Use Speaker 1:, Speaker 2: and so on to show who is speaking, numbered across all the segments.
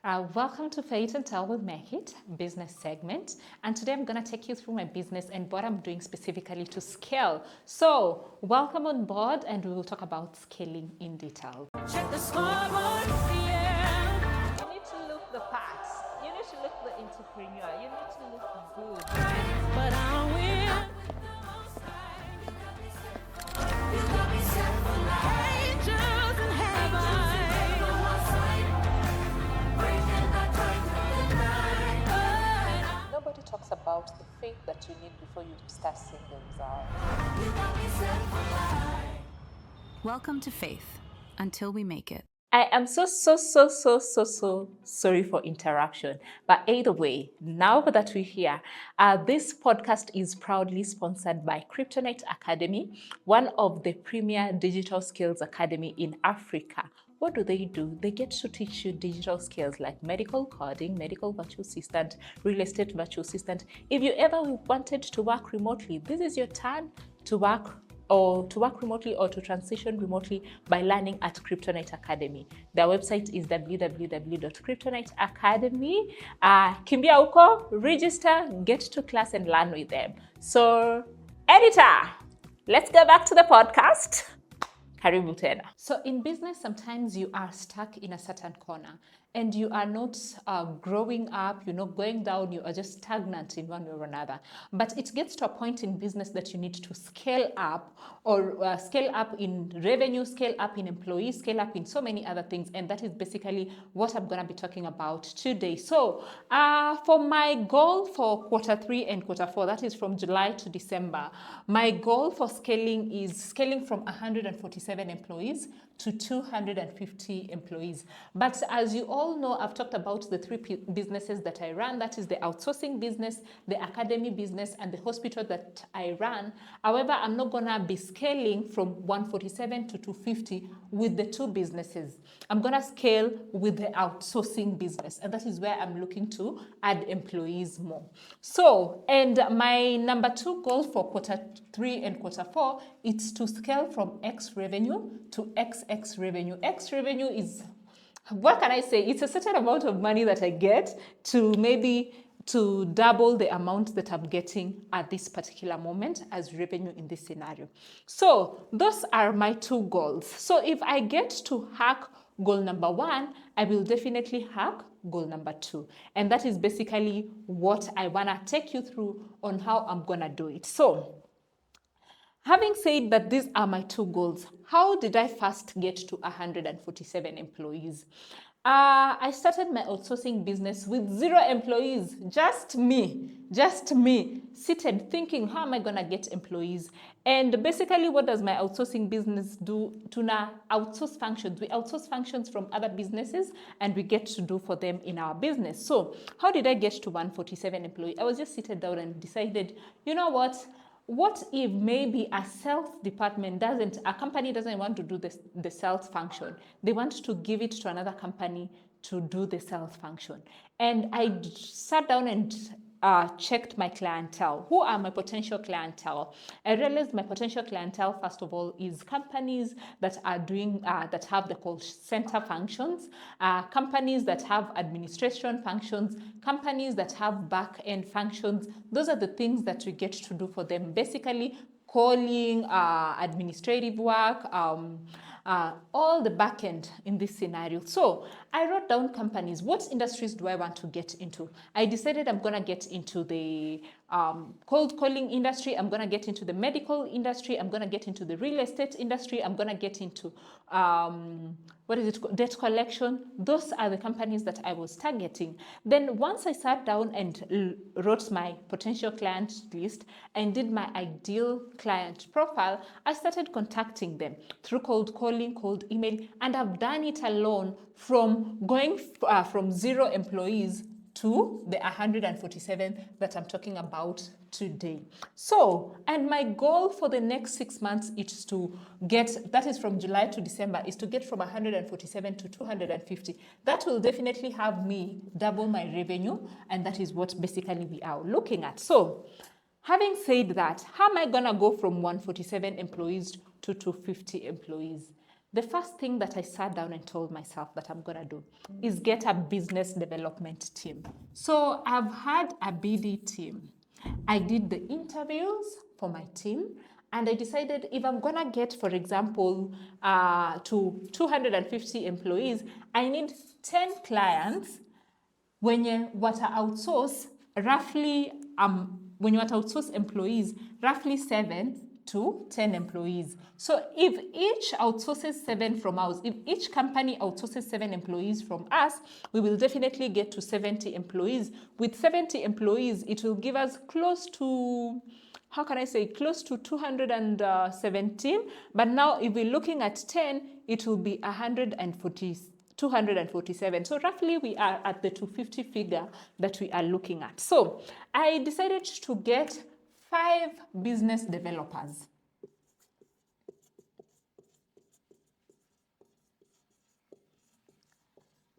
Speaker 1: Welcome to Faith and Tell Will Make It business segment. And today I'm going to take you through my business and what I'm doing specifically to scale. So welcome on board and we will talk about scaling in detail. Check the scoreboard, yeah. You need to look the part. You need to look the entrepreneur. You need to look good. But I will. Angels in heaven. Nobody talks about the faith that you need before you start seeing the results.
Speaker 2: Welcome to Faith, until we make it.
Speaker 1: I am so sorry for interruption. But either way, now that we're here, this podcast is proudly sponsored by Kryptonite Academy, one of the premier digital skills academy in Africa. What do? They get to teach you digital skills like medical coding, medical virtual assistant, real estate virtual assistant. If you ever wanted to work remotely, this is your turn to work remotely or to transition remotely by learning at Kryptonite Academy. Their website is www.kryptoniteacademy. Kimbia uko, register, get to class and learn with them. So, editor, let's go back to the podcast. Karibu tena. So in business, sometimes you are stuck in a certain corner and you are not growing up, you're not going down, you are just stagnant in one way or another. But it gets to a point in business that you need to scale up or scale up in revenue, scale up in employees, scale up in so many other things. And that is basically what I'm going to be talking about today. So for my goal for Q3 and Q4, that is from July to December, my goal for scaling is scaling from 147 employees to 250 employees. But as you all know, I've talked about the three businesses that I run. That is the outsourcing business, the academy business, and the hospital that I run. However, I'm not going to be scaling from 147 to 250 with the two businesses. I'm going to scale with the outsourcing business, and that is where I'm looking to add employees more. So, and my number 2 goal for Q3 and Q4 is to scale from X revenue to XX revenue. X revenue is, what can I say? It's a certain amount of money that I get to maybe to double the amount that I'm getting at this particular moment as revenue in this scenario. So those are my 2 goals. So if I get to hack goal number 1, I will definitely hack goal number 2. And that is basically what I want to take you through on how I'm going to do it. So having said that these are my 2 goals, how did I first get to 147 employees? I started my outsourcing business with 0 employees, just me, seated thinking, how am I going to get employees? And basically, what does my outsourcing business do? To now outsource functions. We outsource functions from other businesses and we get to do for them in our business. So how did I get to 147 employees? I was just seated down and decided, you know what? What if maybe a sales department a company doesn't want to do the sales function? They want to give it to another company to do the sales function. And I sat down and checked my clientele. Who are my potential clientele? I realized my potential clientele, first of all, is companies that are doing, that have the call center functions, companies that have administration functions, companies that have back-end functions. Those are the things that we get to do for them. Basically, calling, administrative work, all the back end in this scenario. So I wrote down companies. What industries do I want to get into? I decided I'm going to get into the cold calling industry. I'm going to get into the medical industry. I'm going to get into the real estate industry. I'm going to get into debt collection. Those are the companies that I was targeting. Then once I sat down and wrote my potential client list and did my ideal client profile, I started contacting them through cold calling, cold email, and I've done it alone from going from 0 employees to the 147 that I'm talking about today. So, and my goal for the next 6 months is to get, that is from July to December, is to get from 147 to 250. That will definitely have me double my revenue, and that is what basically we are looking at. So, having said that, how am I gonna go from 147 employees to 250 employees? the first thing that I sat down and told myself that I'm gonna do is get a business development team. So I've had a BD team. I did the interviews for my team, and I decided if I'm gonna get, for example, to 250 employees, I need 10 clients when you outsource employees, roughly 7 to 10 employees. So if each outsources 7 from us, if each company outsources 7 employees from us, we will definitely get to 70 employees. With 70 employees, it will give us close to, how can I say, close to 217. But now if we're looking at 10, it will be 247. So roughly we are at the 250 figure that we are looking at. So I decided to get 5 business developers.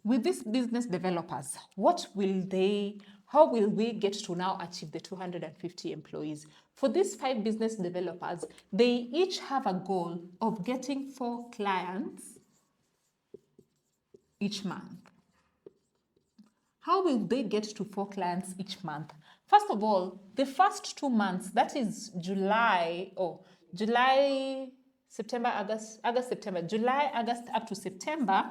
Speaker 1: With these business developers, how will we get to now achieve the 250 employees? For these 5 business developers, they each have a goal of getting 4 clients each month. How will they get to 4 clients each month? First of all, the first 2 months, that is July, September, September, July, August up to September,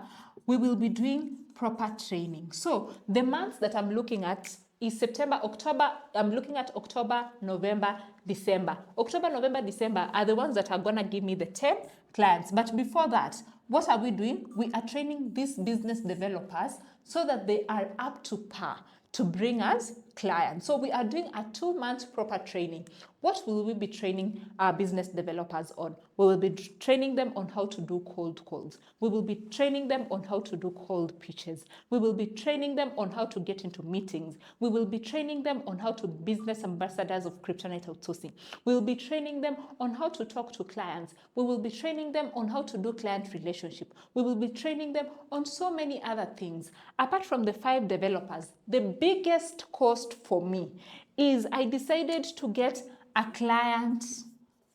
Speaker 1: we will be doing proper training. So the months that I'm looking at is September, October. I'm looking at October, November, December. October, November, December are the ones that are going to give me the 10 clients. But before that, what are we doing? We are training these business developers so that they are up to par to bring us clients. So we are doing a 2-month proper training. What will we be training our business developers on? We will be training them on how to do cold calls. We will be training them on how to do cold pitches. We will be training them on how to get into meetings. We will be training them on how to be business ambassadors of kryptonite outsourcing. We will be training them on how to talk to clients. We will be training them on how to do client relationship. We will be training them on so many other things. Apart from the 5 developers, the biggest cost for me is I decided to get a client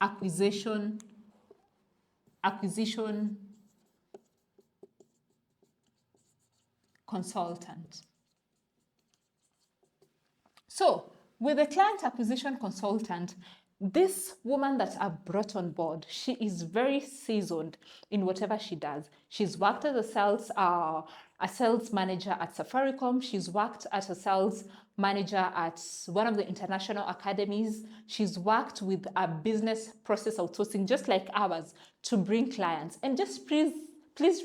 Speaker 1: acquisition consultant. So with the client acquisition consultant, this woman that I've brought on board, she is very seasoned in whatever she does. She's worked as a sales manager at Safaricom. She's worked as a sales manager at one of the international academies. She's worked with a business process outsourcing just like ours to bring clients. And just please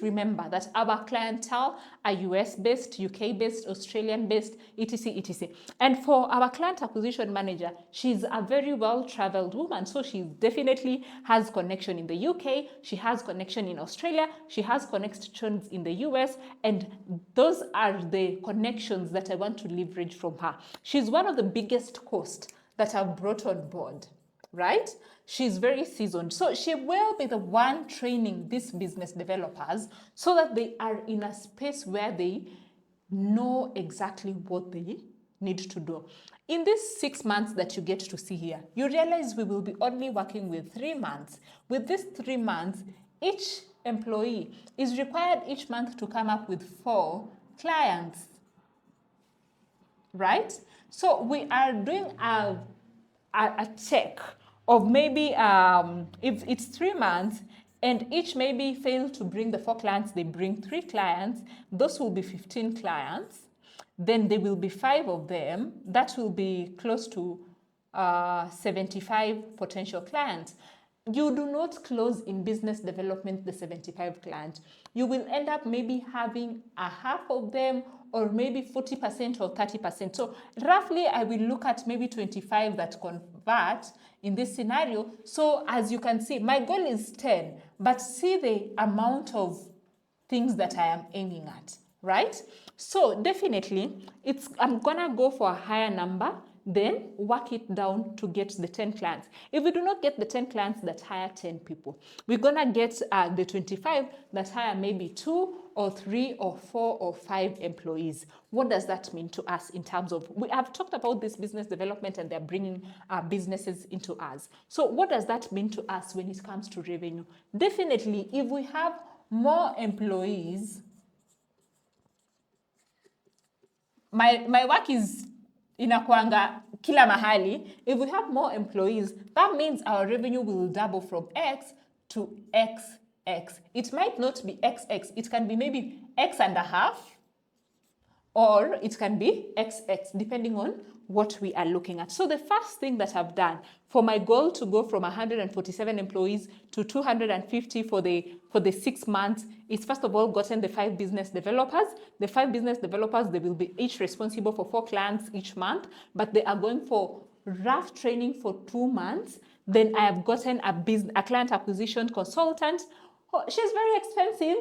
Speaker 1: remember that our clientele are US-based, UK-based, Australian-based, etc., etc. And for our client acquisition manager, she's a very well-traveled woman. So she definitely has connection in the UK, she has connection in Australia, she has connections in the US, and those are the connections that I want to leverage from her. She's one of the biggest costs that I've brought on board, right? She's very seasoned. So she will be the one training these business developers so that they are in a space where they know exactly what they need to do. In these 6 months that you get to see here, you realize we will be only working with 3 months. With these 3 months, each employee is required each month to come up with 4 clients, right? So we are doing a check of maybe if it's 3 months and each maybe fail to bring the 4 clients, they bring 3 clients, those will be 15 clients. Then there will be 5 of them. That will be close to 75 potential clients. You do not close in business development the 75 clients. You will end up maybe having a half of them or maybe 40% or 30%. So roughly I will look at maybe 25 that convert in this scenario. So as you can see, my goal is 10, but see the amount of things that I am aiming at, right? So definitely I'm gonna go for a higher number, then work it down to get the 10 clients. If we do not get the 10 clients that hire 10 people, we're gonna get the 25 that hire maybe 2 or 3 or 4 or 5 employees. What does that mean to us in terms of, we have talked about this business development and they're bringing businesses into us. So what does that mean to us when it comes to revenue? Definitely, if we have more employees, my work is inakuanga kila mahali. If we have more employees, that means our revenue will double from X to XX. It might not be XX. It can be maybe X and a half, or it can be XX, depending on what we are looking at. So the first thing that I've done for my goal to go from 147 employees to 250 for the 6 months is, first of all, gotten the 5 business developers. The 5 business developers, they will be each responsible for 4 clients each month, but they are going for rough training for 2 months. Then I have gotten a client acquisition consultant. Oh, she's very expensive.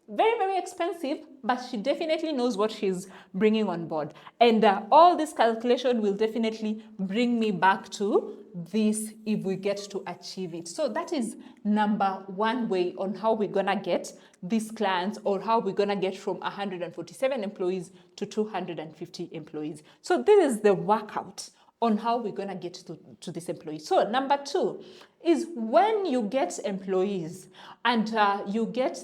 Speaker 1: Very, very expensive, but she definitely knows what she's bringing on board. And all this calculation will definitely bring me back to this if we get to achieve it. So that is number one way on how we're gonna get these clients, or how we're gonna get from 147 employees to 250 employees. So this is the workout on how we're gonna get to this employee. So number 2 is, when you get employees and you get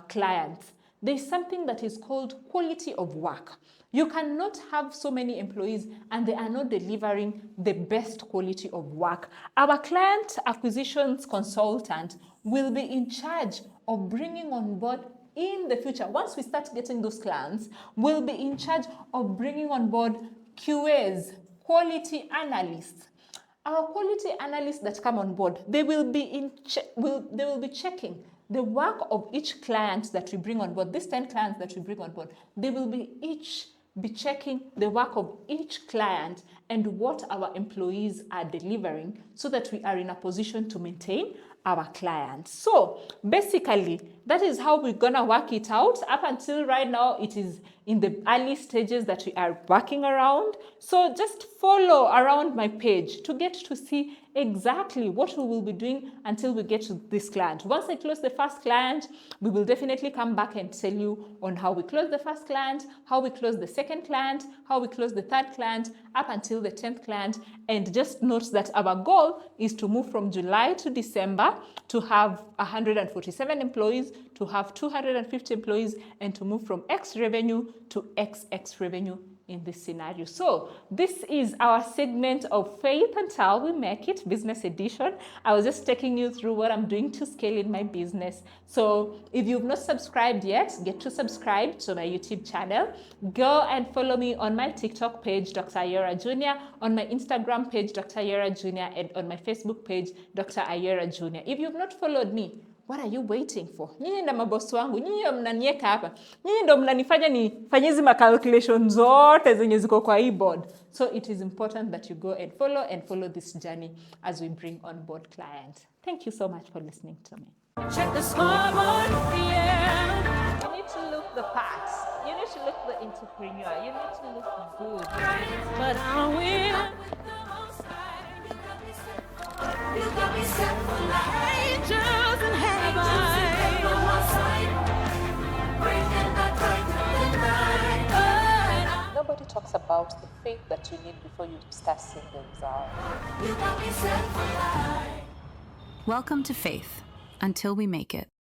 Speaker 1: clients, there's something that is called quality of work. You cannot have so many employees and they are not delivering the best quality of work. Our client acquisitions consultant will be in charge of bringing on board in the future. Once we start getting those clients, we'll be in charge of bringing on board QAs, quality analysts. Our quality analysts that come on board, they will be checking the work of each client that we bring on board. These 10 clients that we bring on board, they will be checking the work of each client and what our employees are delivering, so that we are in a position to maintain our clients. So basically, that is how we're gonna work it out. Up until right now, it is in the early stages that we are working around. So just follow around my page to get to see exactly what we will be doing until we get to this client. Once I close the first client, we will definitely come back and tell you on how we close the first client, how we close the second client, how we close the third client, up until the 10th client. And just note that our goal is to move from July to December to have 147 employees, to have 250 employees, and to move from X revenue to XX revenue in this scenario. So this is our segment of Faith Until We Make It, Business Edition. I was just taking you through what I'm doing to scale in my business. So if you've not subscribed yet, get to subscribe to my YouTube channel. Go and follow me on my TikTok page, DR.Ayiera.JR, on my Instagram page, DR.Ayiera.JR, and on my Facebook page, DR.Ayiera.JR. If you've not followed me, what are you waiting for? Nyinyi ndio mabosi wangu, nyinyi ndio mnaniweka hapa. Nyinyi ndio mnanifanya nifanye hizi calculations zote zenye ziko kwa hii board. So it is important that you go and follow this journey as we bring on board clients. Thank you so much for listening to me.
Speaker 2: Check the scoreboard, yeah.
Speaker 1: You need to look the part. You need to look the entrepreneur. You need to look good.
Speaker 2: But are we? You got me set for life. Angels in heaven.
Speaker 1: Nobody talks about the faith that you need before you start seeing the result.
Speaker 2: Welcome to Faith, Until We Make It.